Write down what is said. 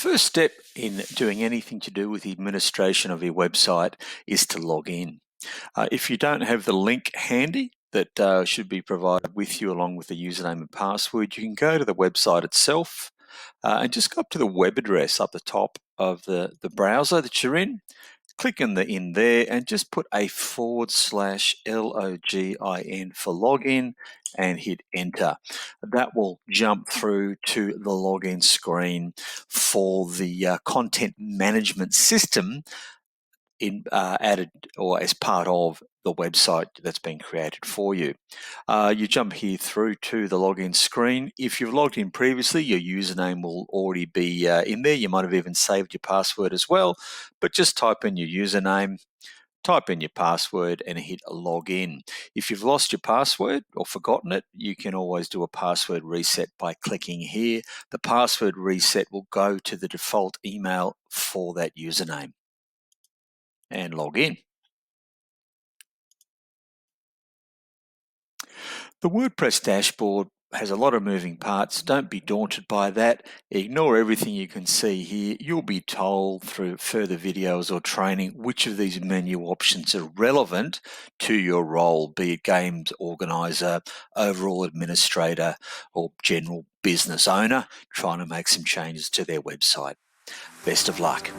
first step in doing anything to do with the administration of your website is to log in. If you don't have the link handy that should be provided with you along with the username and password, you can go to the website itself and just go up to the web address up the top of the browser that you're in. Click in there and just put a /login for login and hit enter. That will jump through to the login screen for the content management system added or as part of the website that's been created for you. You jump here through to the login screen. If you've logged in previously, your username will already be in there. You might have even saved your password as well, but just type in your username, type in your password and hit login. If you've lost your password or forgotten it, you can always do a password reset by clicking here. The password reset will go to the default email for that username and log in. The WordPress dashboard has a lot of moving parts. Don't be daunted by that. Ignore everything you can see here. You'll be told through further videos or training which of these menu options are relevant to your role, be it games organizer, overall administrator, or general business owner trying to make some changes to their website. Best of luck.